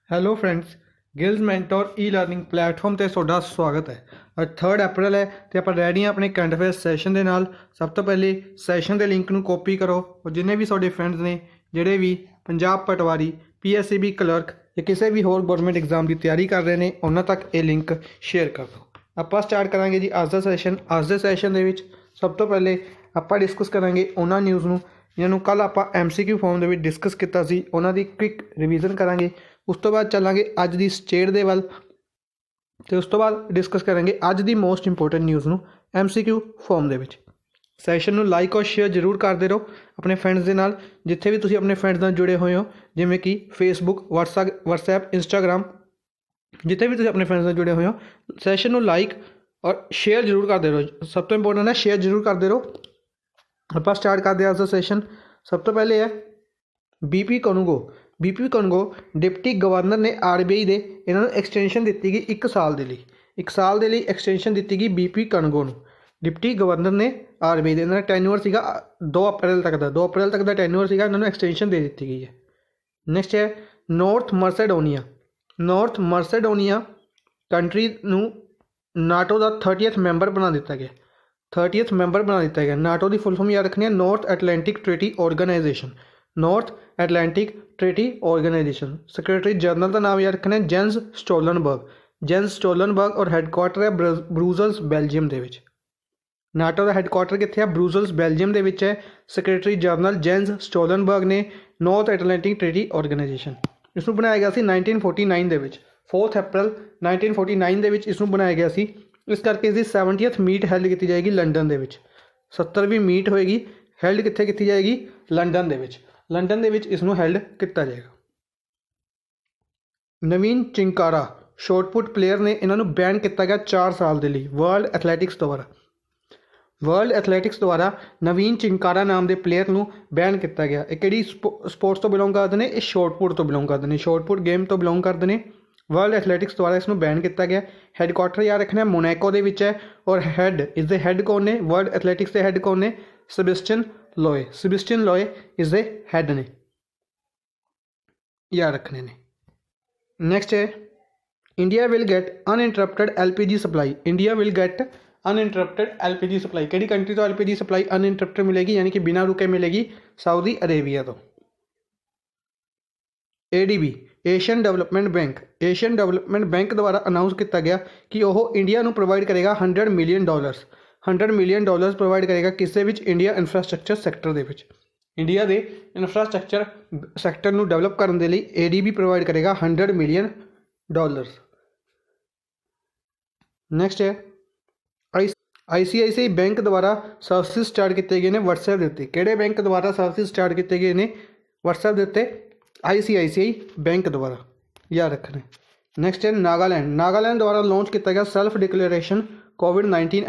Hello friends, ਗਿਲਜ਼ mentor ਈ learning platform ਤੇ ਤੁਹਾਡਾ ਸਵਾਗਤ ਹੈ। ਅੱਜ 3 ਅਪ੍ਰੈਲ ਹੈ ਤੇ ਆਪਾਂ ਰੈਡੀ ਹਾਂ ਆਪਣੇ ਕਰੰਟ ਅਫੇਅਰਸ ਸੈਸ਼ਨ ਦੇ ਨਾਲ। ਸਭ ਤੋਂ ਪਹਿਲੇ ਸੈਸ਼ਨ ਦੇ ਲਿੰਕ ਨੂੰ ਕਾਪੀ ਕਰੋ ਔਰ ਜਿੰਨੇ ਵੀ ਤੁਹਾਡੇ ਫਰੈਂਡਸ ਨੇ ਜਿਹੜੇ ਵੀ ਪੰਜਾਬ ਪਟਵਾਰੀ, PSCB ਕਲਰਕ ਜਾਂ ਕਿਸੇ ਵੀ ਹੋਰ ਗਵਰਨਮੈਂਟ ਐਗਜ਼ਾਮ ਦੀ ਤਿਆਰੀ ਕਰ ਰਹੇ ਨੇ ਉਹਨਾਂ ਤੱਕ ਇਹ ਲਿੰਕ ਸ਼ੇਅਰ ਕਰ ਦਿਓ। ਆਪਾਂ ਸਟਾਰਟ ਕਰਾਂਗੇ ਜੀ ਅੱਜ ਦਾ ਸੈਸ਼ਨ। ਅੱਜ ਦੇ ਸੈਸ਼ਨ ਦੇ ਵਿੱਚ ਸਭ ਤੋਂ ਪਹਿਲੇ ਆਪਾਂ ਡਿਸਕਸ ਕਰਾਂਗੇ ਉਹਨਾਂ ਨਿਊਜ਼ ਨੂੰ ਜਿਨ੍ਹਾਂ ਨੂੰ ਕੱਲ੍ਹ ਆਪਾਂ MCQ ਫਾਰਮ ਦੇ ਵਿੱਚ ਡਿਸਕਸ ਕੀਤਾ ਸੀ, ਉਹਨਾਂ ਦੀ ਕੁਇਕ ਰਿਵੀਜ਼ਨ ਕਰਾਂਗੇ। ਉਸ ਤੋਂ ਬਾਅਦ ਚੱਲਾਂਗੇ ਅੱਜ ਦੀ ਸਟੇਟ ਦੇ ਵੱਲ ਅਤੇ ਉਸ ਤੋਂ ਬਾਅਦ ਡਿਸਕਸ ਕਰਾਂਗੇ ਅੱਜ ਦੀ ਮੋਸਟ ਇੰਪੋਰਟੈਂਟ ਨਿਊਜ਼ ਨੂੰ MCQ ਫਾਰਮ ਦੇ ਵਿੱਚ। ਸੈਸ਼ਨ ਨੂੰ ਲਾਈਕ ਔਰ ਸ਼ੇਅਰ ਜ਼ਰੂਰ ਕਰਦੇ ਰਹੋ ਆਪਣੇ ਫਰੈਂਡਸ ਦੇ ਨਾਲ, ਜਿੱਥੇ ਵੀ ਤੁਸੀਂ ਆਪਣੇ ਫਰੈਂਡਸ ਨਾਲ ਜੁੜੇ ਹੋਏ ਹੋ, ਜਿਵੇਂ ਕਿ ਫੇਸਬੁੱਕ, ਵਟਸਐਪ, ਇੰਸਟਾਗ੍ਰਾਮ, ਜਿੱਥੇ ਵੀ ਤੁਸੀਂ ਆਪਣੇ ਫਰੈਂਡਸ ਨਾਲ ਜੁੜੇ ਹੋਏ ਹੋ। ਸੈਸ਼ਨ ਨੂੰ ਲਾਈਕ ਔਰ ਸ਼ੇਅਰ ਜ਼ਰੂਰ ਕਰਦੇ ਰਹੋ। ਸਭ ਤੋਂ ਇੰਪੋਰਟੈਂਟ ਹੈ ਸ਼ੇਅਰ ਜ਼ਰੂਰ ਕਰਦੇ ਰਹੋ। ਆਪਾਂ ਸਟਾਰਟ ਕਰਦੇ ਹਾਂ ਅੱਜ ਦਾ ਸੈਸ਼ਨ। ਸਭ ਤੋਂ ਪਹਿਲੇ ਹੈ BP ਕਨਗੋ ਡਿਪਟੀ ਗਵਰਨਰ ਨੇ RBI ਦੇ ਇਹਨਾਂ ਨੂੰ ਐਕਸਟੈਂਸ਼ਨ ਦਿੱਤੀ ਗਈ 1 ਸਾਲ ਦੇ ਲਈ। 1 ਸਾਲ ਦੇ ਲਈ ਐਕਸਟੈਂਸ਼ਨ ਦਿੱਤੀ ਗਈ BP ਕਨਗੋ ਨੂੰ। ਡਿਪਟੀ ਗਵਰਨਰ ਨੇ RBI ਦੇ ਇਹਨਾਂ ਦਾ ਟੈਨਿਓਰ ਸੀਗਾ 2 ਅਪ੍ਰੈਲ ਤੱਕ ਦਾ। 2 ਅਪ੍ਰੈਲ ਤੱਕ ਦਾ ਟੈਨਿਓਰ ਸੀਗਾ, ਇਹਨਾਂ ਨੂੰ ਐਕਸਟੈਂਸ਼ਨ ਦੇ ਦਿੱਤੀ ਗਈ ਹੈ। ਨੈਕਸਟ ਹੈ ਨੌਰਥ ਮਰਸੇਡੋਨੀਆ ਕੰਟਰੀ ਨੂੰ ਨਾਟੋ ਦਾ 30th ਮੈਂਬਰ ਬਣਾ ਦਿੱਤਾ ਗਿਆ। 30th ਮੈਂਬਰ ਬਣਾ ਦਿੱਤਾ ਗਿਆ। ਨਾਟੋ ਦੀ ਫੁੱਲ ਫਾਰਮ ਯਾਦ ਰੱਖਣੀ ਹੈ, North Atlantic Treaty Organisation. North Atlantic Treaty Organisation. Secretary general ਦਾ ਨਾਮ ਯਾਦ ਰੱਖਣਾ ਜੈਂਸ ਸਟੋਲਨਬਰਗ ਔਰ ਹੈੱਡਕੁਆਟਰ ਹੈ ਬਰੂਜ਼ਲਸ, ਬੈਲਜੀਅਮ ਦੇ ਵਿੱਚ। ਨਾਟੋ ਦਾ ਹੈੱਡਕੁਆਟਰ ਕਿੱਥੇ ਹੈ? ਬਰੂਜ਼ਲਸ, ਬੈਲਜੀਅਮ ਦੇ ਵਿੱਚ ਹੈ। ਸੈਕਟਰੀ ਜਨਰਲ ਜੈਂਸ ਸਟੋਲਨਬਰਗ ਨੇ ਨੌਰਥ ਐਟਲਾਂਟਿਕ ਟ੍ਰੀਟੀ ਆਰਗੇਨਾਈਜੇਸ਼ਨ। ਇਸ ਨੂੰ ਬਣਾਇਆ ਗਿਆ ਸੀ 1949 ਦੇ ਵਿੱਚ। 4 ਅਪ੍ਰੈਲ 1949 ਦੇ ਵਿੱਚ ਇਸ ਨੂੰ ਬਣਾਇਆ ਗਿਆ ਸੀ। ਇਸ ਕਰਕੇ ਇਸ ਦੀ 70th ਮੀਟ ਹੈਲਡ ਕੀਤੀ ਜਾਏਗੀ ਲੰਡਨ ਦੇ ਵਿੱਚ। 70ਵੀਂ ਮੀਟ ਹੋਏਗੀ, ਹੈਲਡ ਕਿੱਥੇ ਕੀਤੀ ਜਾਏਗੀ? ਲੰਡਨ ਦੇ ਵਿੱਚ। ਲੰਡਨ ਦੇ ਵਿੱਚ ਇਸ ਨੂੰ ਹੈਲਡ ਕੀਤਾ ਜਾਏਗਾ। ਨਵੀਨ ਚਿੰਕਾਰਾ ਸ਼ਾਟਪੁੱਟ ਪਲੇਅਰ ਨੇ, ਇਹਨਾਂ ਨੂੰ ਬੈਨ ਕੀਤਾ ਗਿਆ 4 ਸਾਲ ਦੇ ਲਈ ਵਰਲਡ ਐਥਲੈਟਿਕਸ ਦੁਆਰਾ ਨਵੀਨ ਚਿੰਕਾਰਾ ਨਾਮ ਦੇ ਪਲੇਅਰ ਨੂੰ ਬੈਨ ਕੀਤਾ ਗਿਆ। ਇਹ ਕਿਹੜੀ ਸਪੋਰਟਸ ਤੋਂ ਬਿਲੋਂਗ ਕਰਦੇ ਨੇ? ਇਹ ਸ਼ਾਟਪੁੱਟ ਤੋਂ ਬਿਲੋਂਗ ਕਰਦੇ ਨੇ, ਸ਼ਾਟਪੁੱਟ ਗੇਮ ਤੋਂ ਬਿਲੋਂਗ ਕਰਦੇ ਨੇ। ਵਰਲਡ ਐਥਲੈਟਿਕਸ ਦੁਆਰਾ ਇਸ ਨੂੰ ਬੈਨ ਕੀਤਾ ਗਿਆ। ਹੈੱਡਕੁਆਟਰ ਯਾਦ ਰੱਖਣਾ ਮੋਨੈਕੋ ਦੇ ਵਿੱਚ ਹੈ ਔਰ ਇਸ ਦੇ ਹੈੱਡ ਕੌਣ ਨੇ? ਵਰਲਡ ਐਥਲੈਟਿਕਸ ਦੇ ਹੈੱਡ ਕੌਣ ਨੇ? ਸੈਬੈਸਟੀਅਨ ਲੋਏ ਇਸ ਦੇ ਹੈੱਡ ਨੇ, ਯਾਦ ਰੱਖਣੇ ਨੇ। ਨੈਕਸਟ ਹੈ India will get ਅਨਇੰਟਰਪਟਡ LPG supply. ਕਿਹੜੀ ਕੰਟਰੀ ਤੋਂ LPG ਸਪਲਾਈ ਅਨਇੰਟਰਪਟਡ ਮਿਲੇਗੀ, ਯਾਨੀ ਕਿ ਬਿਨਾਂ ਰੁਕੇ ਮਿਲੇਗੀ? ਸਾਊਦੀ ਅਰੇਬੀਆ ਤੋਂ। ADB ਏਸ਼ੀਅਨ ਡਿਵੈਲਪਮੈਂਟ ਬੈਂਕ ਦੁਆਰਾ ਅਨਾਊਂਸ ਕੀਤਾ ਗਿਆ ਕਿ ਉਹ ਇੰਡੀਆ ਨੂੰ ਪ੍ਰੋਵਾਈਡ ਕਰੇਗਾ $100 ਮਿਲੀਅਨ ਪ੍ਰੋਵਾਈਡ ਕਰੇਗਾ। ਕਿਸ ਦੇ ਵਿੱਚ? ਇੰਡੀਆ ਇਨਫਰਾਸਟ੍ਰਕਚਰ ਸੈਕਟਰ ਦੇ ਵਿੱਚ। ਇੰਡੀਆ ਦੇ ਇਨਫਰਾਸਟ੍ਰਕਚਰ ਸੈਕਟਰ ਨੂੰ ਡਿਵੈਲਪ ਕਰਨ ਦੇ ਲਈ ADB ਪ੍ਰੋਵਾਈਡ ਕਰੇਗਾ $100 ਮਿਲੀਅਨ। ਨੈਕਸਟ ਹੈ ICICI ਬੈਂਕ ਦੁਆਰਾ ਸਰਵਿਸਿਜ਼ ਸਟਾਰਟ ਕੀਤੇ ਗਏ ਨੇ WhatsApp ਦੇ ਉੱਤੇ। ਕਿਹੜੇ ਬੈਂਕ ਦੁਆਰਾ ਸਰਵਿਸਿਜ਼ ਸਟਾਰਟ ਕੀਤੇ ਗਏ ਨੇ WhatsApp ਦੇ ਉੱਤੇ? ICICI ਬੈਂਕ ਦੁਆਰਾ, ਯਾਦ ਰੱਖਣਾ। ਨੈਕਸਟ ਹੈ ਨਾਗਾਲੈਂਡ ਦੁਆਰਾ ਲਾਂਚ ਕੀਤਾ ਗਿਆ ਸੈਲਫ ਡਿਕਲੇਰੇਸ਼ਨ COVID-19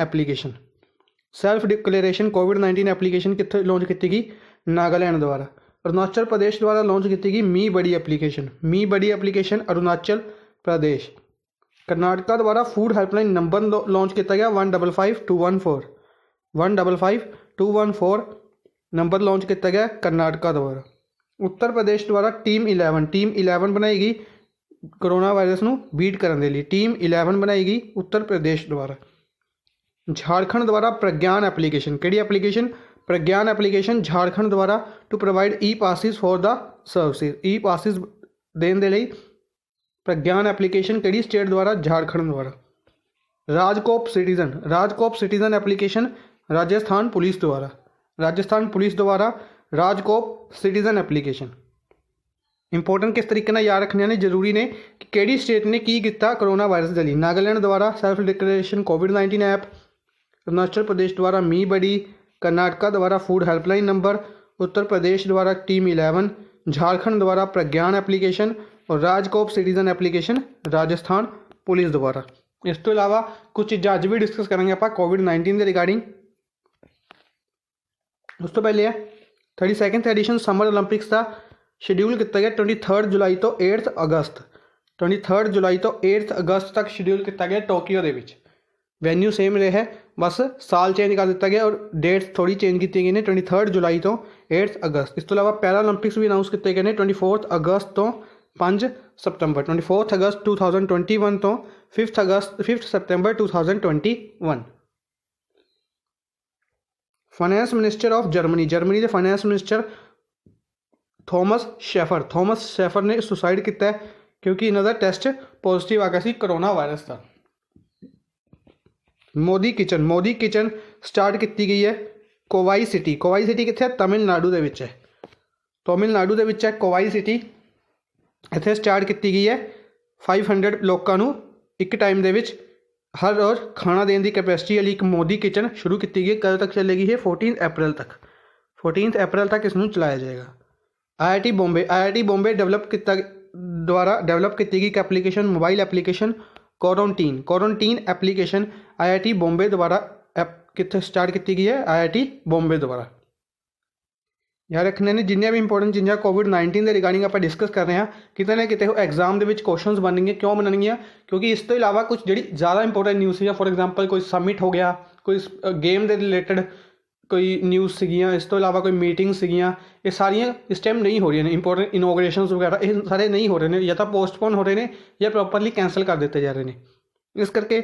ਐਪਲੀਕੇਸ਼ਨ ਕਿੱਥੇ ਲਾਂਚ ਕੀਤੀ ਗਈ? ਨਾਗਾਲੈਂਡ ਦੁਆਰਾ। ਅਰੁਣਾਚਲ ਪ੍ਰਦੇਸ਼ ਦੁਆਰਾ ਲਾਂਚ ਕੀਤੀ ਗਈ ਮੀ ਬੜੀ ਐਪਲੀਕੇਸ਼ਨ ਅਰੁਣਾਚਲ ਪ੍ਰਦੇਸ਼। ਕਰਨਾਟਕਾ ਦੁਆਰਾ ਫੂਡ ਹੈਲਪਲਾਈਨ ਨੰਬਰ ਲਾਂਚ ਕੀਤਾ ਗਿਆ 155214 ਨੰਬਰ ਲਾਂਚ ਕੀਤਾ ਗਿਆ ਕਰਨਾਟਕਾ ਦੁਆਰਾ। ਉੱਤਰ ਪ੍ਰਦੇਸ਼ ਦੁਆਰਾ ਟੀਮ 11 ਬਣਾਈ ਗਈ ਕਰੋਨਾ ਵਾਇਰਸ ਨੂੰ ਬੀਟ ਕਰਨ ਦੇ ਲਈ। ਟੀਮ 11 ਬਣਾਈ ਗਈ ਉੱਤਰ ਪ੍ਰਦੇਸ਼ ਦੁਆਰਾ। ਝਾਰਖੰਡ ਦੁਆਰਾ ਪ੍ਰਗਿਆਨ ਐਪਲੀਕੇਸ਼ਨ। ਕਿਹੜੀ ਐਪਲੀਕੇਸ਼ਨ? ਪ੍ਰਗਿਆਨ ਐਪਲੀਕੇਸ਼ਨ ਝਾਰਖੰਡ ਦੁਆਰਾ to provide E-passes for the services. E-passes ਦੇਣ ਦੇ ਲਈ ਪ੍ਰਗਿਆਨ ਐਪਲੀਕੇਸ਼ਨ ਕਿਹੜੀ ਸਟੇਟ ਦੁਆਰਾ? ਝਾਰਖੰਡ ਦੁਆਰਾ। ਰਾਜਕੋਪ ਸਿਟੀਜ਼ਨ ਐਪਲੀਕੇਸ਼ਨ ਰਾਜਸਥਾਨ ਪੁਲਿਸ ਦੁਆਰਾ। ਰਾਜਕੋਪ ਸਿਟੀਜ਼ਨ ਐਪਲੀਕੇਸ਼ਨ। ਇੰਪੋਰਟੈਂਟ ਕਿਸ ਤਰੀਕੇ ਨਾਲ ਯਾਦ ਰੱਖਣੀਆਂ ਨੇ, ਜ਼ਰੂਰੀ ਨੇ ਕਿ ਕਿਹੜੀ ਸਟੇਟ ਨੇ ਕੀ ਕੀਤਾ ਕਰੋਨਾ ਵਾਇਰਸ ਦੇ ਲਈ। ਨਾਗਾਲੈਂਡ ਦੁਆਰਾ self declaration COVID-19 app, Arunachal Pradesh ਦੁਆਰਾ ਮੀ ਬੜੀ, ਕਰਨਾਟਕਾ ਦੁਆਰਾ food helpline number, Uttar Pradesh ਦੁਆਰਾ ਟੀਮ 11, ਝਾਰਖੰਡ ਦੁਆਰਾ ਪ੍ਰਗਿਆਨ ਐਪਲੀਕੇਸ਼ਨ ਔਰ ਰਾਜਕੋਪ ਸਿਟੀਜ਼ਨ ਐਪਲੀਕੇਸ਼ਨ ਰਾਜਸਥਾਨ ਪੁਲਿਸ ਦੁਆਰਾ। ਇਸ ਤੋਂ ਇਲਾਵਾ ਕੁਝ ਚੀਜ਼ਾਂ ਅੱਜ ਵੀ ਡਿਸਕਸ ਕਰਾਂਗੇ ਆਪਾਂ COVID-19 ਦੇ ਰਿਗਾਰਡਿੰਗ। ਉਸ ਤੋਂ ਪਹਿਲੇ ਹੈ 32nd ਐਡੀਸ਼ਨ ਸਮਰ ਓਲੰਪਿਕਸ ਦਾ ਸ਼ਡਿਊਲ ਕੀਤਾ ਗਿਆ 23 ਜੁਲਾਈ ਤੋਂ 8 ਅਗਸਤ ਤੱਕ ਸ਼ਡਿਊਲ ਕੀਤਾ ਗਿਆ ਟੋਕੀਓ ਦੇ ਵਿੱਚ। ਵੈਨਿਊ ਸੇਮ ਰਿਹਾ, ਬਸ ਸਾਲ ਚੇਂਜ ਕਰ ਦਿੱਤਾ ਗਿਆ ਔਰ ਡੇਟਸ ਥੋੜੀ ਚੇਂਜ ਕੀਤੀ ਗਈ ਨੇ 23 ਜੁਲਾਈ ਤੋਂ 8 ਅਗਸਤ। ਇਸ ਤੋਂ ਇਲਾਵਾ ਪੈਰਾ ਓਲੰਪਿਕਸ ਵੀ ਅਨਾਊਂਸ ਕੀਤੇ ਗਏ ਨੇ 24 ਅਗਸਤ ਤੋਂ 5 ਸਤੰਬਰ 24 ਅਗਸਤ 2021 ਤੋਂ 5 ਸਤੰਬਰ 2021। फाइनेंस मिनिस्टर ऑफ जर्मनी के फाइनेंस मिनिस्टर थॉमस शैफर ने सुसाइड किया क्योंकि इन्हों का टेस्ट पॉजिटिव आ गया सी करोना वायरस का। मोदी किचन स्टार्ट की गई है कोवाई सिटी कितने तमिलनाडु के है, कोवाई सिटी इत्थे स्टार्ट की गई है। 500 लोगों को एक टाइम के हर रोज़ खाना देने की कैपेसिटी वाली एक मोदी किचन शुरू की गई। कल तक चलेगी है 14 अप्रैल तक इसनू चलाया जाएगा। IIT बॉम्बे द्वारा डेवलप की गई एक application, mobile application quarantine application IIT Bombay द्वारा कितने स्टार्ट की गई है, IIT बॉम्बे द्वारा। याद रखने ने जिन्नियां भी इंपोर्टेंट चीज़ा कोविड-19 के रिगार्डिंग आप डिस्कस कर रहे हैं कितने ना कितने एग्जाम के क्वेश्चन बननगे। क्यों बननगियां? क्योंकि इस तो इलावा कुछ जी ज़्यादा इंपोर्टेंट न्यूज़ है, फॉर एग्जाम्पल कोई समिट हो गया, कोई गेम के रिलेटेड कोई न्यूज़ सीगियां, इस तो इलावा कोई मीटिंग सीगियां, ये सारियां इस टाइम नहीं हो रही हैं। इंपोर्टेंट इनोग्रेशन वगैरह ये सारे नहीं हो रहे हैं, या तो पोस्टपोन हो रहे हैं या प्रॉपरली कैंसल कर दिए जा रहे हैं। इस करके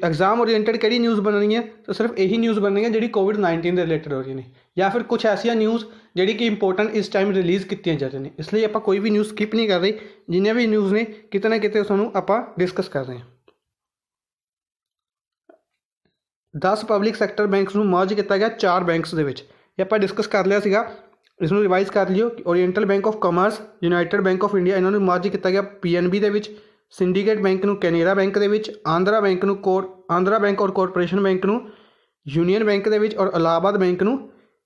एग्जाम ओरिएंटेड कड़ी न्यूज़ बननी है तो सिर्फ यही न्यूज़ बननी है जी कोविड-19 के रिलेटेड हो रही है, या फिर कुछ ऐसा न्यूज़ जी कि इंपोर्टेंट इस टाइम रिलीज़ की जा रही हैं। इसलिए आप कोई भी न्यूज़ स्किप नहीं कर रही, जिन्हें भी न्यूज़ ने कितने ना कितने उसनों आप डिस्कस कर रहे हैं। 10 पब्लिक सैक्टर बैंक्स में मर्ज किया गया 4 बैंक्स के विच, ये आप डिस्कस कर लिया सीगा, इसनों रिवाइज कर लियो। Oriental Bank of Commerce, United Bank of India, इन्होंने मर्ज किया गया PNB के विच, सिंडीकेट बैंक नूं कैनेरा बैंक के विच, आंध्रा बैंक और कॉरपोरेशन बैंक नूं यूनियन बैंक के विच, और इलाहाबाद बैंक नूं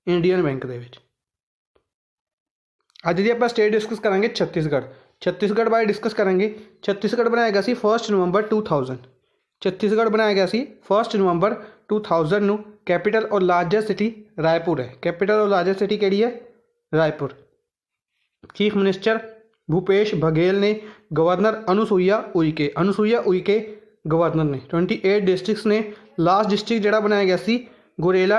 इंडियन बैंक के विच। अज जी आप स्टेट डिस्कस करेंगे छत्तीसगढ़ बारे डिस्कस करेंगे। छत्तीसगढ़ बनाया गया 1 नवंबर 2000, छत्तीसगढ़ बनाया गया 1 नवंबर 2000 नूं। कैपिटल और लार्जेस्ट सिटी रायपुर है, कैपिटल और लार्जेस्ट सिटी केड़ी है, रायपुर। चीफ मिनिस्टर भूपेश बघेल ने, गवर्नर अनुसुईया उइके गवर्नर ने। 28 डिस्ट्रिक्ट्स ने, लास्ट डिस्ट्रिक्ट जोड़ा बनाया गया गुरेला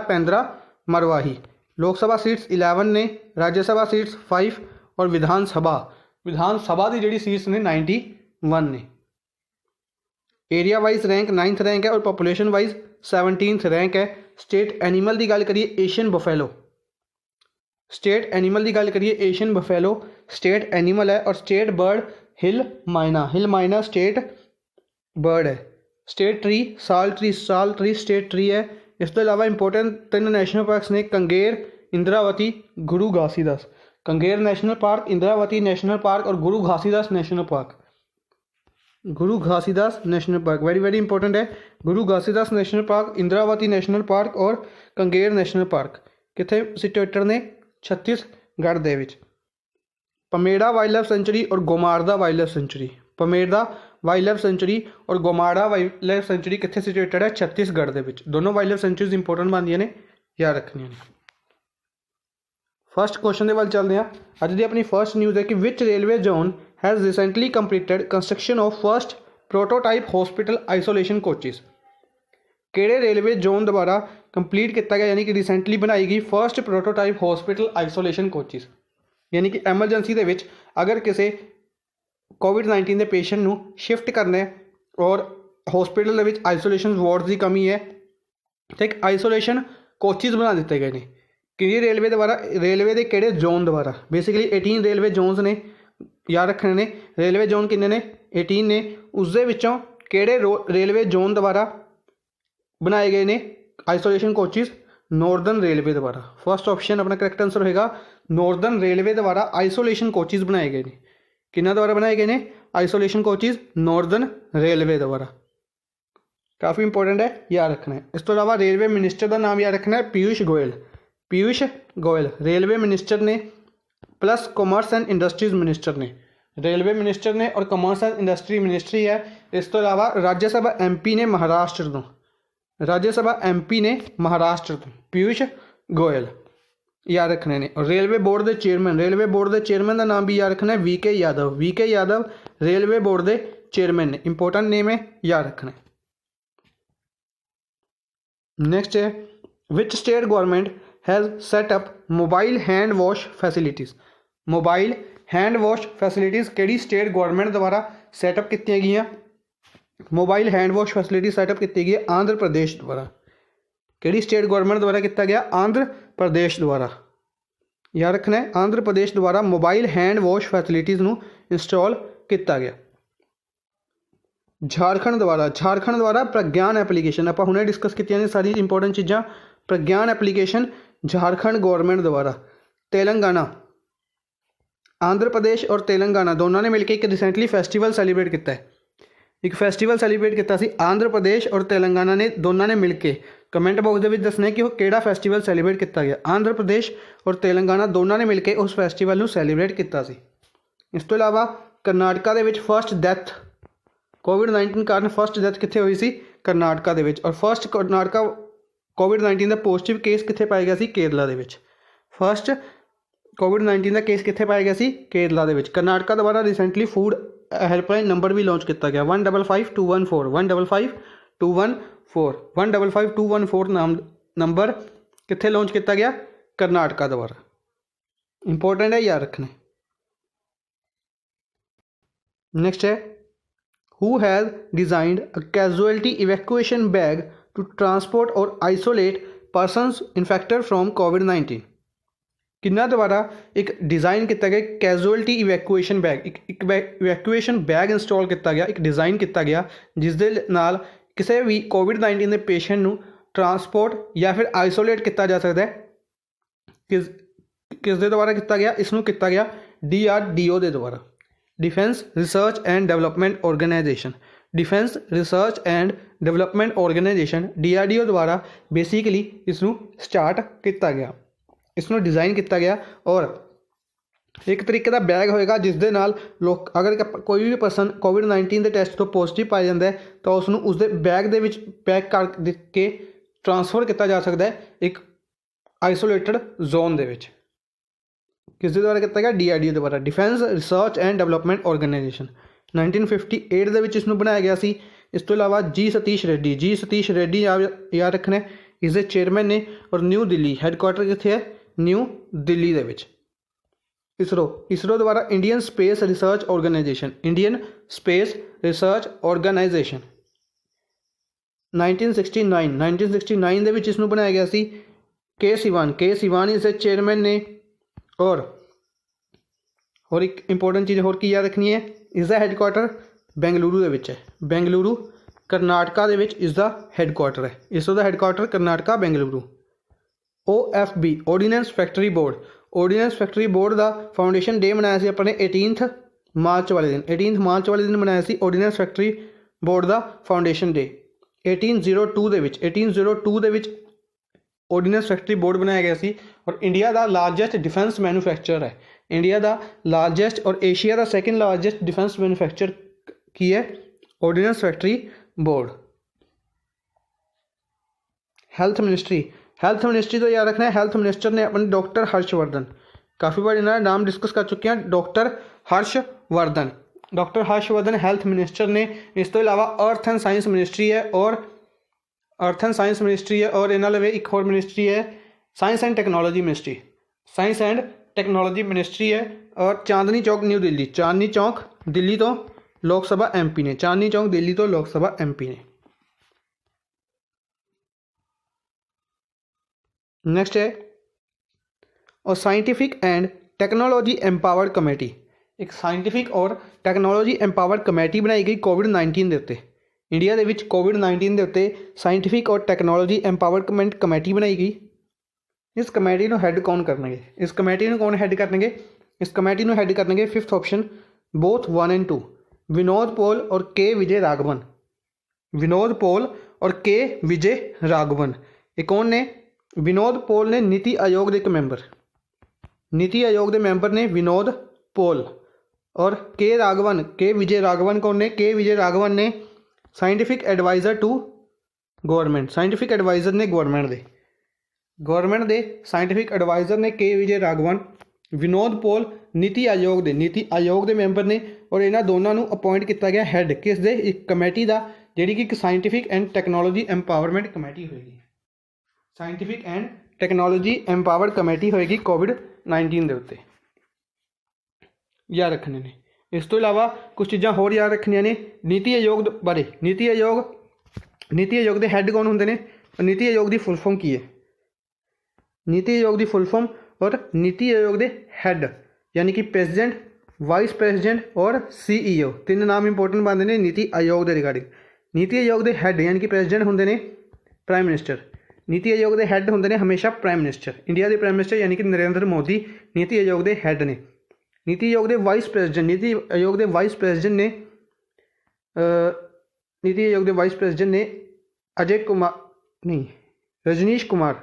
पैंदरा मरवाही। लोकसभा सीट्स 11 ने, राज्यसभा सीट्स 5 और विधानसभा की जी सीट्स ने 91 ने। Area wise rank 9th rank है और पॉपुलेशन वाइज 17th रैंक है। स्टेट एनीमल की गल करिए एशियन बफेलो, स्टेट एनीमल है। और स्टेट बर्ड हिल माइना स्टेट बर्ड है। स्टेट ट्री साल ट्री स्टेट ट्री है। इस तो इलावा इंपोर्टेंट 3 नैशनल पार्क्स ने, Kanger, Indravati, Guru Ghasidas. Kanger national park, Indravati national park और Guru Ghasidas national park very very important है। Guru Ghasidas national park, Indravati national park और कंगेर नेशनल पार्क कितने सिचुएटेड ने, छत्तीसगढ़ दे विच। पमेड़ा वाइल्ड लाइफ सेंचुरी और गोमाड़ा वाइल्ड लाइफ सेंचुरी कितने सिचुएटेड है, छत्तीसगढ़ दे विच। दोनों वाइल्ड लाइफ सेंचुरीज इंपोर्टेंट बनदियां ने, याद रखनियां ने। फर्स्ट क्वेश्चन के वाल चलते हैं। अज की अपनी फर्स्ट न्यूज़ है कि which railway zone has recently completed construction of first prototype hospital isolation coaches. किहड़े रेलवे जोन द्वारा कंप्लीट किया गया, यानी कि रिसेंटली बनाई गई first prototype hospital isolation coaches, यानी कि एमरजेंसी के विच अगर किसी कोविड-19 के पेशेंट नूं शिफ्ट करना है और हॉस्पिटल के आइसोलेशन वार्ड की कमी है तो एक आइसोलेशन कोचिज बना दिए गए हैं। कि रेलवे के किहड़े जोन द्वारा, बेसिकली 18 रेलवे जोन्स ने, याद रखने ने। रेलवे जोन कितने ने, 18 ने। उस दे विचों किहड़े रेलवे जोन द्वारा बनाए गए ने आइसोलेशन कोचिज, नॉर्दर्न रेलवे द्वारा। फर्स्ट ऑप्शन अपना करैक्ट आंसर होगा, नॉर्दर्न रेलवे द्वारा आइसोलेशन कोचिज बनाए गए हैं। किन्ना द्वारा बनाए गए हैं, आइसोलेशन कोचिज नॉर्दर्न रेलवे द्वारा। काफ़ी इंपॉर्टेंट है, याद रखना है। इस तो इलावा रेलवे मिनिस्टर का नाम याद रखना है, पीयूष गोयल रेलवे मिनिस्टर ने, plus commerce and industries minister ने। रेलवे मिनिस्टर ने और कॉमर्स एंड इंडस्ट्री मिनिस्ट्री है। इस तो इलावा राज्यसभा MP ने महाराष्ट्र तो पीयूष गोयल, याद रखने ने। और रेलवे बोर्ड के चेयरमैन का नाम भी याद रखना है, VK यादव रेलवे बोर्ड के चेयरमैन ने। इंपोर्टेंट नेम है, याद रखना है। नेक्स्ट है, which state government has set up mobile hand wash facilities. Mobile hand wash facilities किहड़ी स्टेट गवर्नमेंट द्वारा सैटअप कीतियां गईयां? Mobile hand wash facility setup की गई आंध्र प्रदेश द्वारा। किहड़ी स्टेट गवर्नमेंट द्वारा किया गया? आंध्र प्रदेश द्वारा। याद रखना है, आंध्र प्रदेश द्वारा मोबाइल हैंड वॉश फैसिलिटीज़ नूं इंस्टॉल किया गया। झारखंड द्वारा प्रज्ञान एप्लीकेशन, आप हुणे डिस्कस कीतियां ने सारी इंपोर्टेंट चीज़ां। प्रज्ञान एप्लीकेशन झारखंड गवर्नमेंट द्वारा। तेलंगाना, आंध्र प्रदेश और तेलंगाना दोनों ने मिलकर एक रिसेंटली फैसटिवल सैलीब्रेट किया है। एक फैसटिवल सैलीब्रेट किया सी आंध्र प्रदेश और तेलंगाना ने दोनों ने मिलकर। कमेंट बॉक्स में दसना कि वो किहड़ा फैसटिवल सैलीब्रेट किया गया। आंध्र प्रदेश और तेलंगाना दोनों ने मिलकर उस फैसटिवल को सैलीब्रेट किया सी। इस तो इलावा करनाटका दे विच फर्स्ट डैथ कोविड-19 कारण फर्स्ट डैथ कित्थे हुई सी? करनाटका दे विच। और फर्स्ट करनाटका कोविड-19 का पॉजिटिव केस कित्थे पाया गया सी? केरला दे विच। फर्स्ट कोविड-19 का केस कित्थे पाया गया सी? केरला दे विच। करनाटका द्वारा रिसेंटली फूड हेल्पलाइन नंबर भी लॉन्च किया गया 155214 155214 155214 नाम नंबर कित्थे लॉन्च किया गया? करनाटका द्वारा। इंपॉर्टेंट है, याद रखना। नेक्स्ट है who has designed a casualty evacuation bag to transport और आइसोलेट पर्सनस इन्फेक्टेड फ्रॉम कोविड-19। किन्ना द्वारा एक डिज़ाइन किया गया कैजुअलिटी इवैक्यूएशन बैग, एक इवैक्यूएशन बैग इंस्टॉल किया गया, एक डिज़ाइन किया गया जिस दे नाल किसी भी कोविड-19 के पेशेंट नूं ट्रांसपोर्ट या फिर आइसोलेट किया जा सकता है। किस दे द्वारा किया गया? इसनूं किया गया DRDO के द्वारा, defence research and development organisation. Defence research and development organisation DRDO द्वारा बेसिकली इसनूं स्टार्ट किया गया, इसनूं डिज़ाइन किया गया। और एक तरीके का बैग होएगा जिस दे नाल लोग अगर कोई भी पर्सन कोविड-19 के टैसट तो पॉजिटिव पाया जाता है तो उसनूं उसके बैग दे विच पैक कर के ट्रांसफर किया जा सकता है एक आइसोलेटेड जोन दे विच। किस द्वारा किया गया? DRDO द्वारा, defence research and development organisation. 1958 ਦੇ ਵਿੱਚ इसनूं बनाया गया सी। इस तो इलावा जी सतीश रेड्डी याद रखना है, इसके चेयरमैन ने। और न्यू दिल्ली हैडकुआटर कित्थे है? न्यू दिल्ली दे विच। इसरो द्वारा इंडियन स्पेस रिसर्च ऑर्गेनाइजेशन 1969 ਦੇ ਵਿੱਚ इसनूं बनाया गया सी। के सिवान इसके चेयरमैन ने। और एक इंपॉर्टेंट चीज़ होर की याद रखनी है, इसका हैडकुआटर बेंगलुरु दे विच है। बेंगलुरु करनाटका दे विच इसका हैडकुआटर है। इसरो का headquarter Karnataka Bengaluru. OFB ordinance factory board का फाउंडेशन डे मनाया सी अपने 18 मार्च वाले दिन मनाया सी ऑर्डीनेंस फैक्ट्री बोर्ड का फाउंडेशन डे। 1802 ਦੇ ਵਿੱਚ ऑर्डीनेंस फैक्ट्री बोर्ड बनाया गया सी। और इंडिया का लार्जेस्ट डिफेंस मैन्युफैक्चर है, इंडिया का लार्जेस्ट और एशिया का सैकेंड लार्जेस्ट डिफेंस मैन्युफैक्चर की है ordinance factory board. Health ministry तो याद रखना है, हेल्थ मिनिस्टर ने अपने डॉक्टर हर्षवर्धन, काफ़ी बार इन्होंने नाम डिस्कस कर चुके हैं, डॉक्टर हर्षवर्धन हेल्थ मिनिस्टर ने। इस तो इलावा अर्थ एंड साइंस मिनिस्ट्री है और इन्होंने लवे एक होर मिनिस्ट्री है साइंस एंड टेक्नोलॉजी मिनिस्ट्री है। और चांदनी चौक न्यू दिल्ली, चांदनी चौक दिल्ली तो लोकसभा MP ने। नेक्स्ट है और scientific and technology empowered committee, एक साइंटिफिक और टेक्नोलॉजी एम्पावर्ड कमेटी बनाई गई कोविड-19 के उत्ते। इंडिया के विच कोविड-19 के उत्ते साइंटिफिक और टेक्नोलॉजी एम्पावरमेंट कमेटी बनाई गई। इस कमेटी को हैड कौन करनगे? इस कमेटी को हैड करनगे 5th option both 1 and 2 Vinod Paul और के विजय राघवन। ये कौन ने? विनोद पॉल ने नीति आयोग के एक मैंबर, ने विनोद पॉल। और के विजय राघवन कौन ने? के विजय राघवन ने scientific adviser to government, scientific adviser ने गवर्नमेंट दे साइंटिफिक एडवाइज़र ने के विजय राघवन। विनोद पॉल नीति आयोग के मैंबर ने। और इन्होंने दोनों को अपॉइंट किया गया हैड किस दे? एक कमेटी का जी कि एक scientific and technology empowerment committee होगी। Scientific and technology empowered committee होगी कोविड-19 के उत्ते। याद रखने ने। इस तो इलावा कुछ चीज़ां होर याद रखनियां ने। नीति आयोग बारे, नीति आयोग के हैड कौन होंगे ने, नीति आयोग की फुल फॉर्म की है, नीति आयोग की फुल फॉर्म और नीति आयोग के हैड यानी कि प्रेजिडेंट, वाइस प्रेजिडेंट और CEO, तीन नाम इंपोर्टेंट बनते हैं नीति आयोग के रिगार्डिंग। नीति आयोग के हैड यानी कि प्रेजिडेंट होंगे ने प्राइम मिनिस्टर, नीति आयोग के हैड होंगे ने हमेशा प्राइम मिनिस्टर। इंडिया के प्राइम मिनिस्टर यानी कि नरेंद्र मोदी नीति आयोग के हैड ने। नीति आयोग के वाइस प्रेजिडेंट, नीति आयोग के वाइस प्रेजिडेंट ने नीति आयोग के वाइस प्रेजिडेंट ने अजय कुमार नहीं रजनीश कुमार।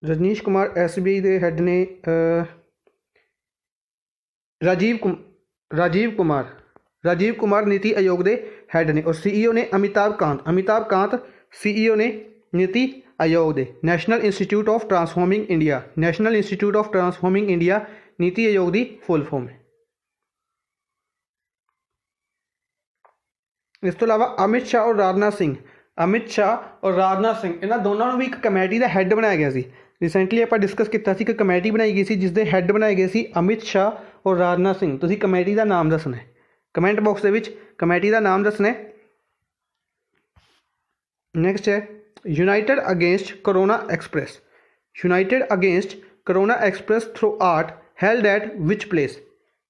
SBI के हैड ने राजीव कुमार नीति आयोग के हैड ने। और CEO ने अमिताभ कांत CEO ने नीति आयोग दे। National institute of transforming India Niti Aayog की फुल फॉर्म है। इस तो इलावा अमित शाह और राजनाथ सिंह इन्होंने दोनों भी एक कमेटी का हैड बनाया गया सी। रिसेंटली आप डिस्कस किया कि कमेटी बनाई गई सी जिसके हैड बनाए गए सी अमित शाह और राजनाथ सिंह। तुसीं कमेटी का नाम दसना है, कमेंट बॉक्स के कमेटी का नाम दसना है। नैक्सट है united against corona express through art held at which place.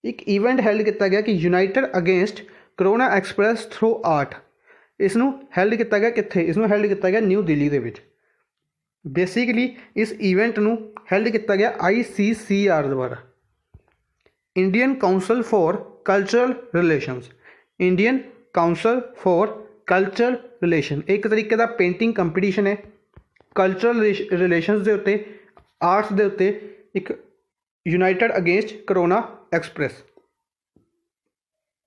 एक इवेंट हैल्ड किया गया कि united against corona express through art, इसनों हैल्ड किया गया कित्थे, इसनों हैल्ड किया गया न्यू दिल्ली दे विच। बेसिकली इस इवेंट नूं हैल्ड किया गया ICCR द्वारा, Indian council for cultural relation. एक तरीके का पेंटिंग कंपीटीशन है कल्चरल रिलेशनस के उत्ते, आर्ट्स के उत्ते। एक united against corona express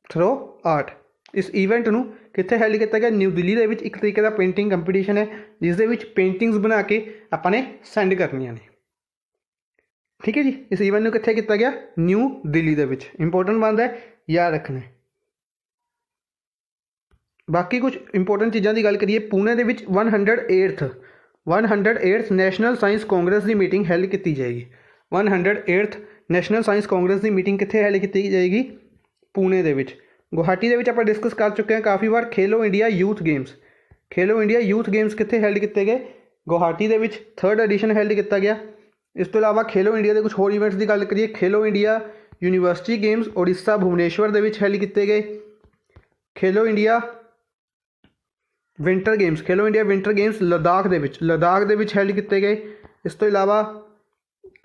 through art, इस इवेंट नूं कित्थे हैल्ड किया गया न्यू दिल्ली दे विच। एक तरीके का पेंटिंग कंपीटीशन है जिस दे विच पेंटिंग्स बना के अपने सेंड करनियां ने। ठीक है जी, इस इवेंट नूं कित्थे किया गया न्यू दिल्ली दे विच। इंपोर्टेंट बनता है, याद रखना है। बाकी कुछ इंपोर्टेंट चीज़ों की गल करिए। पुणे के 108th नैशनल साइंस कांग्रेस की मीटिंग हैल्ड की जाएगी। 108th नैशनल साइंस कांग्रेस की मीटिंग कित्थे हैल्ड की जाएगी, पुणे के। गुवाहाटी के आप डिस्कस कर चुके हैं काफ़ी बार। खेलो इंडिया यूथ गेम्स कित्थे हैल्ड किए गए, गुवाहाटी के 3rd एडिशन हैल्ड किया गया। इस तो इलावा खेलो इंडिया के कुछ होर इवेंट्स की गल करिए। Khelo India university games Orissa Bhubaneswar के हैल्ड किए गए। खेलो इंडिया विंटर गेम्स लद्दाख के हैल्ड किए गए। इस तो इलावा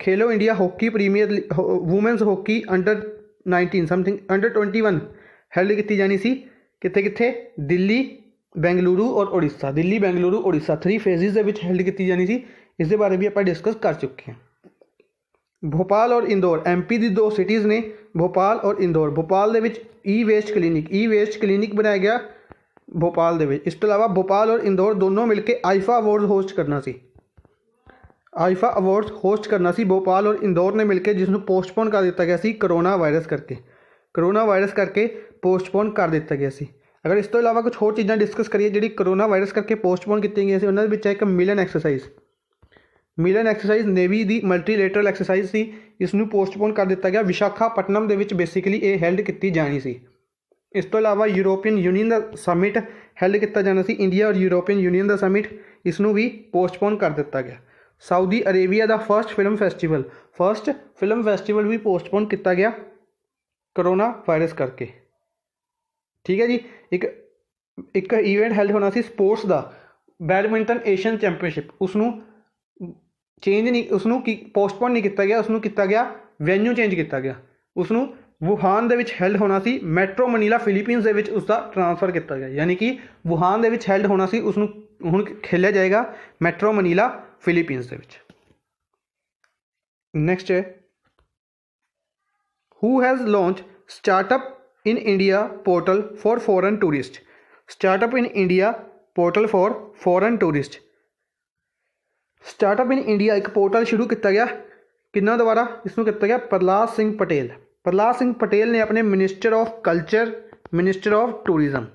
Khelo India hockey premier women's hockey under 21 held की जानी सी कित्थे दिल्ली बेंगलुरु और उड़ीसा। 3 फेजिज हैल्ड की जानी सी। इस बारे भी आप डिस्कस कर चुके हैं। भोपाल और इंदौर MP की 2 सिटीज़ ने, भोपाल और इंदौर। भोपाल के ई वेस्ट क्लीनिक बनाया गया भोपाल के। इस तो इलावा भोपाल और इंदौर दोनों मिलकर आईफा अवार्ड होस्ट करना सी। भोपाल और इंदौर ने मिलकर, जिसनों पोस्टपोन कर दिया गया सी कोरोना वायरस करके पोस्टपोन कर दिया गया सी। अगर इस तो इलावा कुछ होर चीज़ां डिस्कस करिए जी कोरोना वायरस करके पोस्टपोन की गई सी, उन्होंने एक मिलन एक्सरसाइज नेवी की मल्टीलेटरल एक्सरसाइज सी, इसनों पोस्टपोन कर दिया गया। विशाखापट्टनम के बेसिकली ये हैल्ड की जानी सी। इस तो इलावा यूरोपीयन यूनीयन का समिट हैल्ड किया जाना सी, इंडिया और यूरोपीयन यूनीयन का समिट, इसनों भी पोस्टपोन कर दिया गया। सऊदी अरेबिया का फर्स्ट फिल्म फैसटिवल भी पोस्टपोन किया गया कोरोना वायरस करके। ठीक है जी। एक इवेंट हैल्ड होना सी स्पोर्ट्स का, बैडमिंटन एशियन चैंपीयनशिप, उसनों पोस्टपोन नहीं किया गया, उसनों किया गया वेन्यू चेंज किया गया। उसनों वुहान दे विच हैल्ड होना सी, मैट्रो मनीला फिलीपीनस दे विच उसका ट्रांसफर किया गया, यानी कि वुहान दे विच हैल्ड होना सी, उसनों हुण खेलिया जाएगा मैट्रो मनीला फिलीपीनस दे विच। नैक्सट है who has launch startup in India portal for foreign tourist. Startup in India portal for foreign tourist. Startup in India एक पोर्टल शुरू किया गया किन्ना द्वारा, इसनों किया गया प्रहलाद सिंह पटेल ने अपने minister of culture, minister of tourism,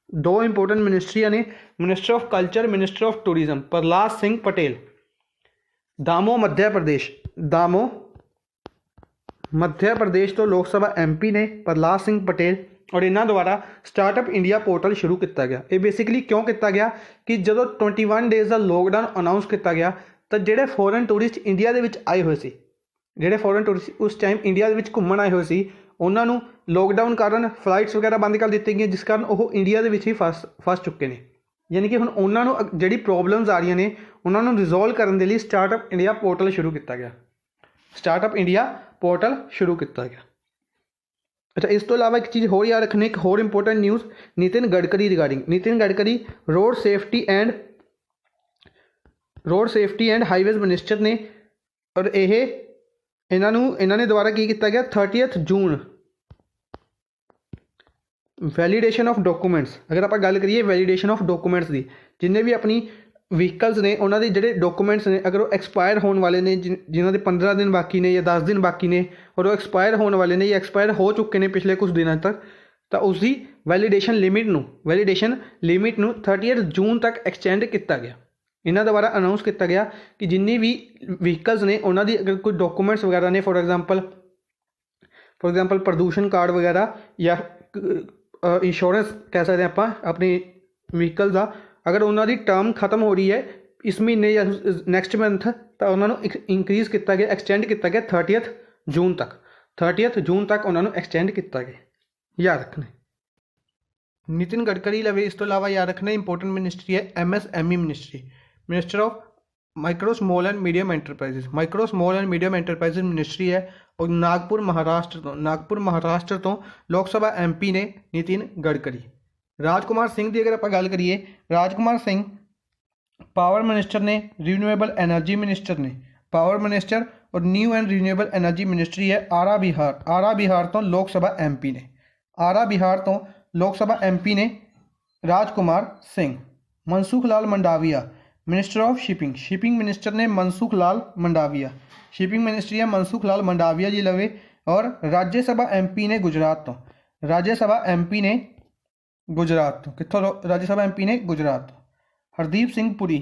2 important मिनिस्ट्रियाँ ने, minister of culture, minister of tourism. Prahlad Singh Patel, Damoh Madhya प्रदेश, दामो मध्य प्रदेश तो लोक सभा MP ने प्रहलाद सिंह पटेल और इन्हों द्वारा स्टार्टअप इंडिया पोर्टल शुरू किया गया। ये बेसिकली क्यों किया गया कि जो 21 डेज़ का लॉकडाउन अनाउंस किया गया तो जोड़े फॉरन टूरिस्ट इंडिया के आए हुए थे, जोड़े फॉरन टूरिस्ट उस टाइम इंडिया के घूमन आए हुए थे, उन्होंने लॉकडाउन कारण फ्लाइट्स वगैरह बंद कर दी गई, जिस कारण वो इंडिया के ही फस चुके हैं। यानी कि हुण उन्होंने जी प्रॉब्लम्स आ रही ने उन्होंने रिजोल्व करने के लिए स्टार्टअप इंडिया पोर्टल शुरू किया गया। स्टार्टअप इंडिया पोर्टल शुरू किया गया। अच्छा, इस तो इलावा एक चीज़ होर याद रखनी, एक होर important news Nitin Gadkari regarding. Nitin Gadkari road safety and highways minister ने, और ये इन्होंने द्वारा की किया गया 30 जून वैलीडेशन ऑफ डॉकूमेंट्स। अगर आप गल करिए वैलीडेशन ऑफ डॉकूमेंट्स की, जिन्हें भी अपनी व्हीकल्स ने उन्होंने जोड़े डॉकूमेंट्स ने अगर वो एक्सपायर होने वाले ने, जिन्होंने 15 दिन बाकी ने या 10 दिन बाकी ने और वो एक्सपायर होने वाले ने या एक्सपायर हो चुके हैं पिछले कुछ दिनों तक, तो उसकी वैलीडेशन लिमिट नू 30 जून तक एक्सटेंड किया गया। इन्हों द्वारा अनाउंस किया गया कि जिन्नी भी व्हीकल्स ने उन्होंने अगर कोई डॉकूमेंट्स वगैरह ने, फॉर एग्जाम्पल प्रदूषण कार्ड वगैरह या इंश्योरेंस कह सकते हैं आप अपनी व्हीकल का, अगर उन्होंने टर्म खत्म हो रही है इस महीने या नैक्सट मंथ, तो उन्होंने इंक्रीज किया गया, एक्सटेंड किया गया 30 जून तक उन्होंने एक्सटेंड किया गया। याद रखना नितिन गडकरी लवे। इस तो इलावा याद रखना इंपोर्टेंट मिनिस्ट्री है MSME ministry, minister of micro small and medium enterprises ministry है। और नागपुर महाराष्ट्र तो लोक सभा MP ने नितिन गडकरी। राजकुमार सिंह की अगर आप गल करिए, राजकुमार सिंह पावर मिनिस्टर ने, रिन्यूएबल एनर्जी मिनिस्टर ने, पावर मिनिस्टर और new and renewable energy ministry है आरा बिहार तो लोक सभा MP ने, Rajkumar Singh. Mansukh Lal Mandaviya minister of shipping minister ने मनसुख लाल मंडाविया, शिपिंग मिनिस्ट्री है मनसुख लाल मंडाविया जी लवे। और राज्यसभा MP ने गुजरात तो, राज्यसभा MP ने गुजरात तो हरदीप सिंह पुरी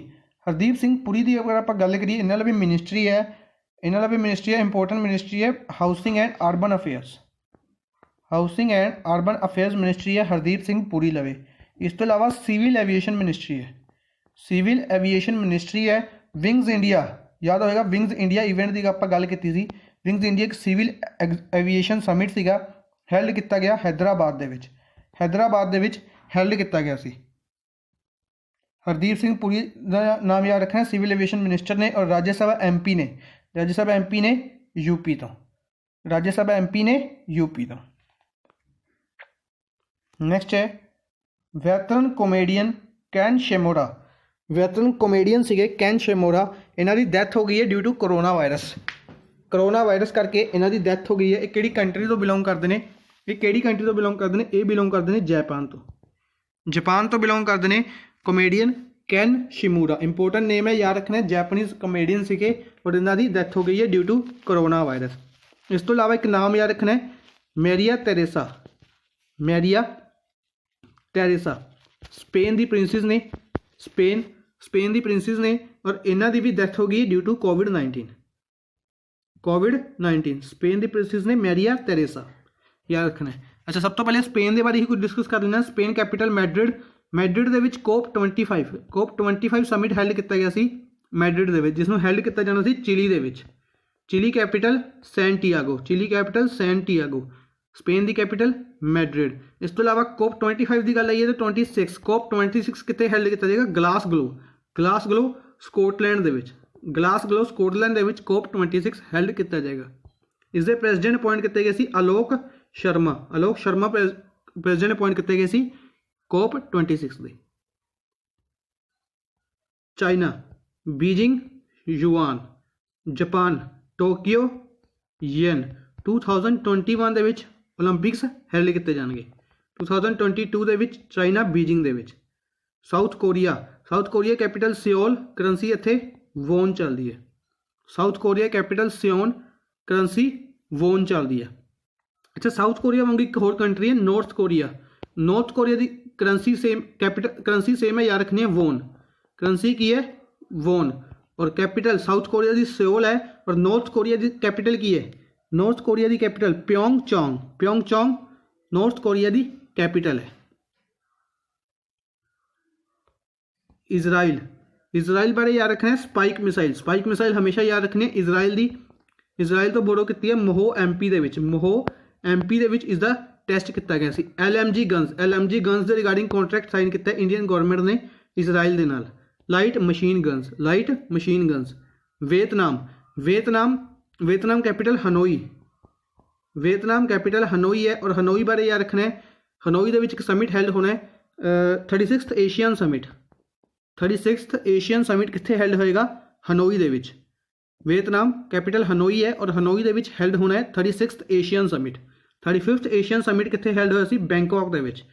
की अगर आप गल करिए, इन्होंने भी मिनिस्ट्री है इंपोर्टेंट मिनिस्ट्री है housing and urban affairs ministry है हरदीप सिंह पुरी लवे। इस तो इलावा सिविल एविएशन मिनिस्ट्री है विंग्स इंडिया। याद होगा विंग्स इंडिया इवेंट की आप गल की थी, विंग्स इंडिया एक सिविल एविएशन समिट सीगा, हैल्ड किया गया हैदराबाद हैल्ड किया गया सी। हरदीप सिंह पुरी का नाम याद रखना सिविल एविएशन मिनिस्टर ने। और राज्यसभा MP ने यूपी तो, नैक्सट है वेतरन कॉमेडियन कैन सीगे कैन शेमोरा। इन्हों की डैथ हो गई है ड्यू टू कोरोना वायरस करके इन्हों की डैथ हो गई है। किहड़ी कंट्री तो बिलोंग करते हैं, ये बिलोंग करते हैं जापान तो बिलोंग करते हैं। कॉमेडियन कैन शिमूरा इंपोर्टेंट नेम है, याद रखना है, जैपनीज कॉमेडियन सीगे और इन्हों की डैथ हो गई है ड्यू टू कोरोना वायरस। इस तो इलावा एक नाम याद रखना है मैरिया टेरेसा, स्पेन की प्रिंसिस ने, और इन्हों की भी डैथ हो गई ड्यू टू कोविड-19। स्पेन की प्रिंसिस ने मैरिया टेरेसा, याद रखना है। अच्छा, सब तो पहले स्पेन के बारे ही कुछ डिस्कस कर लेना। स्पेन कैपिटल मैड्रिड के COP25 समिट हैल्ड किया गया सी मैड्रिड के, जिसनों हैल्ड किया जाना सी चिली कैपिटल सैंटियागो, स्पेन की कैपिटल मैड्रिड। इस तो इलावा COP25 की गल आई है तो COP26 कितने हैल्ड किया जाएगा, ग्लासगो स्कॉटलैंड COP26 हैल्ड किया जाएगा। इसके प्रेजिडेंट अपॉइंट किए गए सी आलोक शर्मा प्रेजिडेंट अपॉइंट किए गए सी COP26 के। China Beijing yuan, Japan Tokyo yen. 2021 के ओलंपिक्स हैल्ड किए जाएंगे, 2022 के चाइना बीजिंग के। South Korea capital Seoul, currency इत्थे वोन चलती है। अच्छा, साउथ कोरिया वांगू एक होर कंट्री है नॉर्थ कोरिया की करंसी सेम है, याद रखनी है वोन। करंसी की है वोन और कैपिटल साउथ कोरिया की सियोल है और नॉर्थ कोरिया की कैपिटल की है नॉर्थ कोरिया की कैपिटल प्योंगचोंग। प्योंगचोंग नॉर्थ कोरिया की कैपिटल है। इजराइल, इजराइल बारे याद रखना है स्पाइक मिसाइल। स्पाइक मिसाइल हमेशा याद रखनी है इजराइल की। इजराइल तो बोरो की है मोहो MP ਦੇ ਵਿੱਚ। मोहो MP ਦੇ ਵਿੱਚ इस दा टेस्ट किया गया सी। LMG गन्स, LMG गन्स ਦੇ रिगार्डिंग कॉन्ट्रैक्ट साइन किया इंडियन गवर्नमेंट ने इजराइल ਦੇ ਨਾਲ। Light machine guns, light machine guns. Vietnam, Vietnam, Vietnam capital Hanoi. Vietnam capital Hanoi है और हनोई बारे याद रखना है हनोई ਦੇ ਵਿੱਚ एक समिट हैल्ड होना है 36th Asian summit. 36th Asian summit कितने हैल्ड होएगा? हनोई ਦੇ ਵਿੱਚ। वियतनाम कैपिटल हनोई है और हनोई ਦੇ ਵਿੱਚ हैल्ड होना है 36th Asian summit. 35th Asian summit कितने हैल्ड होया सी? बैंकॉक ਦੇ ਵਿੱਚ।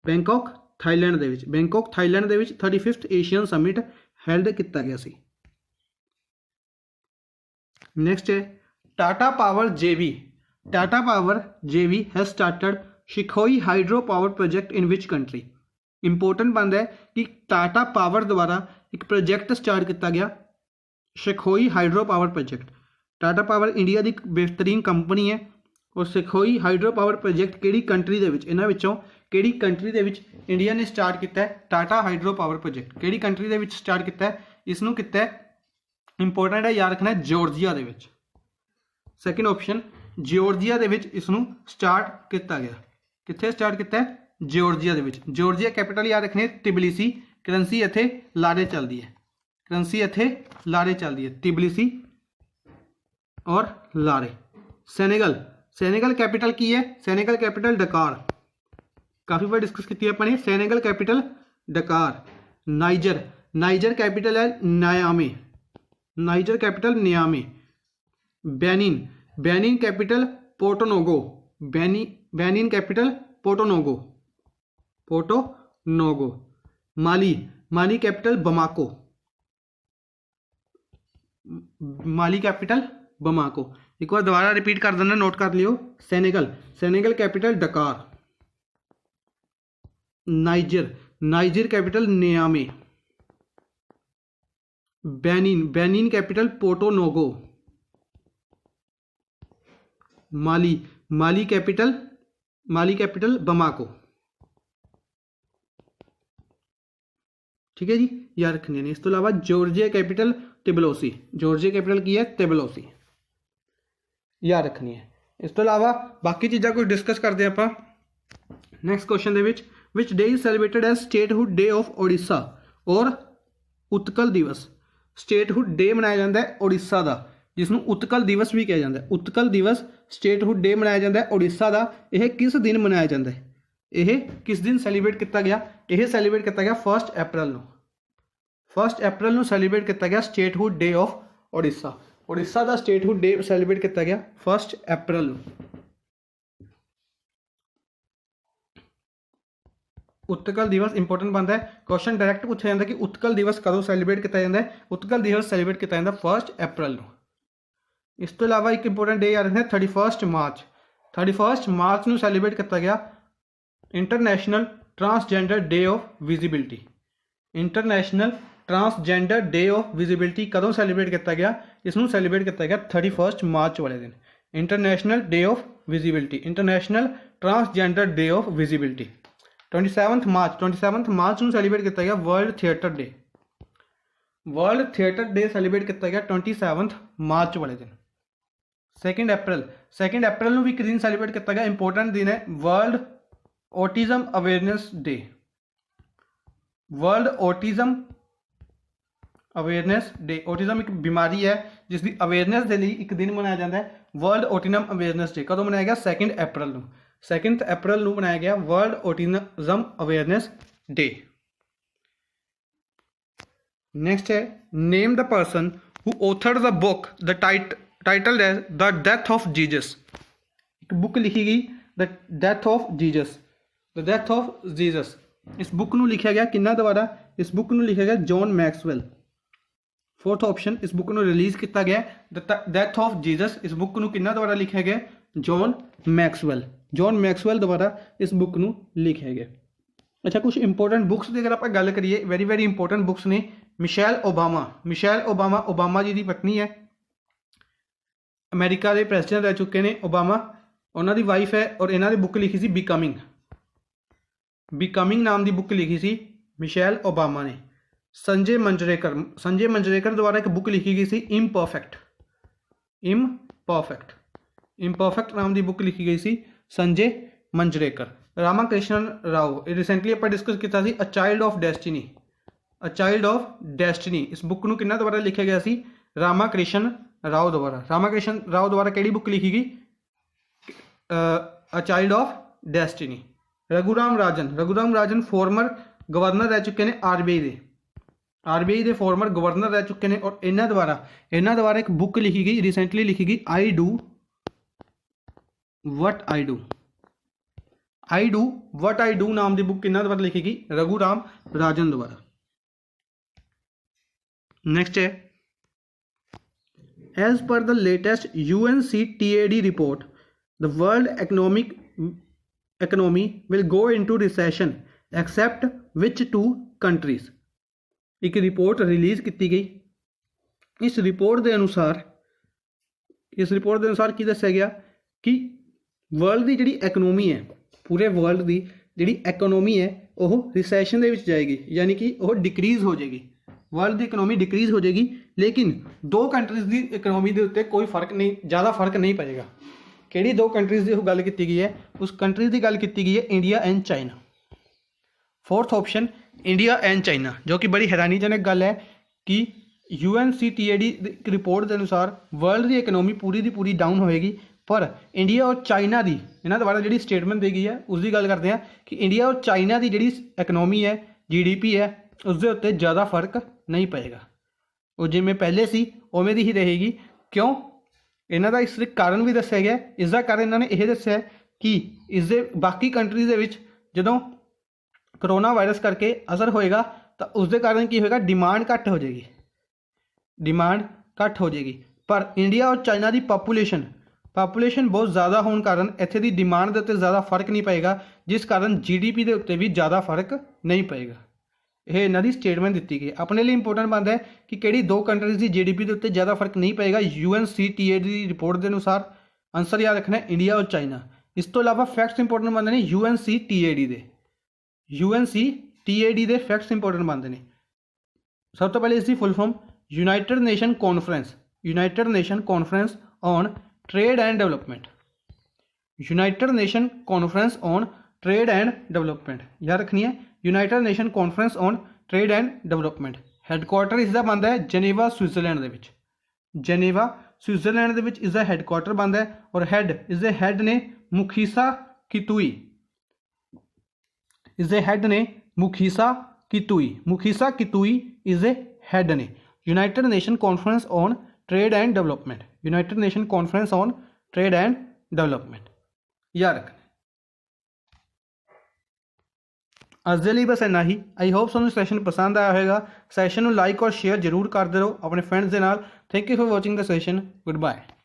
बैंकॉक थाईलैंड ਦੇ ਵਿੱਚ। बैंकॉक थाईलैंड ਦੇ ਵਿੱਚ 35th एशियन समिट हैल्ड किया गया सी। नेक्स्ट है Tata power JV। Tata power JV has started शिखोई hydro power project in which country. Important बनता है कि टाटा पावर द्वारा एक प्रोजेक्ट स्टार्ट किया गया शिखोई hydro power project. Tata power India की बेहतरीन कंपनी है और शिखोई हाइड्रो पावर प्रोजेक्ट किहड़ी कंट्री दे विच, इन्हां विचों किहड़ी कंट्री दे विच इंडिया ने स्टार्ट किया है टाटा हाइड्रो पावर प्रोजेक्ट? किहड़ी कंट्री दे विच स्टार्ट किया है? इसनूं किया है इंपोर्टेंट है याद रखना है जॉर्जिया दे विच। सैकेंड ऑप्शन जॉर्जिया दे विच इसनूं स्टार्ट किया गया। कित्थे स्टार्ट किया है? जॉर्जिया दे विच। जॉर्जिया कैपिटल याद रखनी है तिबिलिसी। करंसी इत्थे लारे चलती है, करंसी इत्थे लारे चलती है, तिबिलिसी और लारे। सैनेगल, सैनेगल कैपिटल की है? सैनेगल कैपिटल डकार। काफ़ी बार डिस्कस की अपने। Senegal capital Dakar. Niger, Niger capital है Niamey. Niger capital Niamey. Benin, Benin capital Porto Novo. Benin capital Porto Novo, Porto Novo. Mali, Mali capital Bamako. Mali capital Bamako. एक बार दोबारा रिपीट कर देना, नोट कर लियो। Senegal, Senegal capital Dakar. Niger, Niger capital Niamey. Benin, Benin capital Porto Novo. Mali, Mali capital, Mali capital Bamako. ठीक है जी, याद रखने ने। इस तो अलावा Georgia capital Tbilisi. Georgia capital की है? तिबिलिसी। याद रखनी है। इस तो अलावा बाकी चीज़ा कुछ डिस्कस करते हैं आप। नैक्सट क्वेश्चन दे विच day is celebrated as statehood day of Odisha और उत्कल दिवस। स्टेटहुड डे मनाया जाता है ओडिशा का, जिसनों उत्कल दिवस भी कहा जाता है। उत्कल दिवस स्टेटहुड डे मनाया जाता है ओडिशा का। यह किस दिन मनाया जाता है? यह किस दिन सैलीब्रेट किया गया? यह सैलीब्रेट किया गया 1 अप्रैल को। 1 अप्रैल को सैलीब्रेट किया गया statehood day of Odisha. Odisha का स्टेटहुड डे सैलीब्रेट किया गया 1 अप्रैल को। उत्कल दिवस इंपोर्टेंट बनता है। क्वेश्चन डायरैक्ट पूछा जाता है कि उत्कल दिवस कदों सैलीब्रेट किया जाता है? उत्कल दिवस सैलीब्रेट किया जाता है 1 अप्रैल को। इस तो अलावा एक इंपोर्टेंट डे याद रखना 31 मार्च। 31 मार्च को सैलीब्रेट किया गया international transgender day of visibility. International transgender day of visibility कदों सैलीब्रेट किया गया? इसनों सैलीब्रेट किया गया 31 मार्च वाले दिन। International day of visibility, international transgender day of visibility. 27 मार्च, 27 मार्च को सैलीब्रेट किया गया world theatre day. World theatre day celebrate किया गया 27 मार्च वाले दिन। 2 अप्रैल, 2 अप्रैल को भी एक दिन सैलीब्रेट किया गया, इंपोर्टेंट दिन है, world autism awareness day. World autism awareness day. Autism एक बीमारी है जिसकी अवेयरनेस के लिए एक दिन मनाया जाता है वर्ल्ड ऑटिज्म अवेयरनेस डे। कदों मनाया गया? 2 अप्रैल को। 2 अप्रैल को मनाया गया world autism awareness day. Next है name the person who authored the book the title है द डेथ ऑफ जीसस। एक बुक लिखी गई the death of Jesus, the death of Jesus. इस बुक को लिखा गया किन्ना द्वारा? इस बुक को लिखा गया जॉन मैक्सवेल। 4th ऑप्शन, इस बुक को रिलीज किया गया द डेथ ऑफ जीसस। इस बुक को किन्ना द्वारा लिखा गया? John Maxwell. जॉन मैक्सवेल द्वारा इस बुक को लिखा गया। अच्छा, कुछ इंपोर्टेंट बुक्स की अगर आप गल करिए, वेरी वेरी इंपोर्टेंट बुक्स ने। Michelle Obama, Michelle Obama, Obama ji की पत्नी है। ਅਮਰੀਕਾ ਦੇ ਪ੍ਰੈਜ਼ੀਡੈਂਟ ਰਹਿ ਚੁੱਕੇ ਨੇ ਓਬਾਮਾ, ਉਹਨਾਂ ਦੀ ਵਾਈਫ ਹੈ, ਔਰ ਇਹਨਾਂ ਦੀ ਬੁੱਕ ਲਿਖੀ ਸੀ ਬਿਕਮਿੰਗ ਨਾਮ ਦੀ ਬੁੱਕ ਲਿਖੀ ਸੀ ਮਿਸ਼ੈਲ ਓਬਾਮਾ ਨੇ। ਸੰਜੇ ਮੰਜਰੇਕਰ ਦੁਆਰਾ ਇੱਕ ਬੁੱਕ ਲਿਖੀ ਗਈ ਸੀ ਇੰਪਰਫੈਕਟ ਨਾਮ ਦੀ ਬੁੱਕ ਲਿਖੀ ਗਈ ਸੀ ਸੰਜੇ ਮੰਜਰੇਕਰ। ਰਾਮਾ ਕ੍ਰਿਸ਼ਨ ਰਾਓ, ਇਹ ਰਿਸੈਂਟਲੀ ਆਪਾਂ ਡਿਸਕਸ ਕੀਤਾ ਸੀ, ਅ ਚਾਈਲਡ ਆਫ ਡੈਸਟੀਨੀ। ਇਸ ਬੁੱਕ ਨੂੰ ਕਿਹਨਾਂ ਦੁਆਰਾ ਲਿਖਿਆ ਗਿਆ ਸੀ? ਰਾਮਾ ਕ੍ਰਿਸ਼ਨ ਰਾਓ ਦੁਆਰਾ ਕਿਹੜੀ ਬੁੱਕ ਲਿਖੀ ਗਈ? A child of destiny. Raghuram Rajan former governor ਰਹਿ ਚੁੱਕੇ ਨੇ ਆਰਬੀਆਈ ਦੇ ਫੋਰਮਰ ਗਵਰਨਰ ਰਹਿ ਚੁੱਕੇ ਨੇ, ਔਰ ਇਹਨਾਂ ਦੁਆਰਾ ਇੱਕ ਬੁੱਕ ਲਿਖੀ ਗਈ, ਰਿਸੈਂਟਲੀ ਲਿਖੀ ਗਈ, I do what I do ਨਾਮ ਦੀ ਬੁੱਕ ਕਿਹਨਾਂ ਦੁਆਰਾ ਲਿਖੀ ਗਈ? ਰਘੂਰਾਮ ਰਾਜਨ ਦੁਆਰਾ। नेक्स्ट है, as per the latest UNCTAD report, the world economy will go into recession except which two countries? एक रिपोर्ट रिलीज की गई। इस रिपोर्ट के अनुसार की दस्या गया कि वर्ल्ड की जिहड़ी इकोनॉमी है, पूरे वर्ल्ड की जिहड़ी इकोनॉमी है वह रिसैशन दे विच जाएगी, यानी कि वह डिक्रीज हो जाएगी। वर्ल्ड की इकोनॉमी डिक्रीज हो जाएगी, लेकिन दो कंट्रीज़ की इकोनॉमी के उत्ते कोई फर्क नहीं, ज़्यादा फर्क नहीं पएगा। किहड़ी दो कंट्रीज़ की गल की गई है? उस कंट्रीज़ की गल की गई है India and China. Fourth option India and China, जो कि बड़ी हैरानीजनक गल है कि UNCTAD रिपोर्ट के अनुसार वर्ल्ड की इकोनॉमी पूरी की पूरी डाउन होएगी, पर इंडिया और चाइना की इन्होंने द्वारा जी स्टेटमेंट दी गई है उसकी गल करते हैं कि इंडिया और चाइना की जी इकोनॉमी है, GDP है, उसके उत्ते ज़्यादा फर्क नहीं पएगा। वो जिमें पहले सी उवें दी ही रहेगी। क्यों? इन्हों का इस कारण भी दस्या गया। इसका कारण इन्होंने यह दस्या कि इसके बाकी कंट्रीज़ के विच जदों करोना वायरस करके असर होएगा तो उसके कारण की होएगा? डिमांड घट हो जाएगी। पर इंडिया और चाइना की पापूलेशन बहुत ज़्यादा होने कारण इत्थे दी डिमांड के उत्ते ज़्यादा फर्क नहीं पएगा, जिस कारण GDP के उत्ते भी ज़्यादा फर्क नहीं पएगा। यह इन्हों की स्टेटमेंट दी गई। अपने लिए इंपोर्टेंट बनता है कि किहड़ी दो कंट्रीज़ की GDP के उत्ते ज़्यादा फर्क नहीं पएगा। UNCTAD की रिपोर्ट के अनुसार आंसर याद रखना है इंडिया और चाइना। इस तो इलावा फैक्ट्स इंपोर्टेंट बनते हैं UNCTAD के फैक्ट्स इंपोर्टेंट बनते हैं। सब तो पहले इसकी full form United nation conference on trade and development. याद रखनी है United nation conference on trade and development. Headquarter इसका बनता है जनेवा स्विट्जरलैंड इसका हैडकुआटर बनता है, और इसके हैड ने मुखीसा कितुई इसके हैड ने United nation conference on trade and development. याद रखना। अज के लिए बस इन्ना ही। आई होप तुहानूं सैशन पसंद आया होगा। सैशन को लाइक और शेयर जरूर करते रहो अपने फ्रेंड्स के नाल। Thank you for watching the session. Good bye.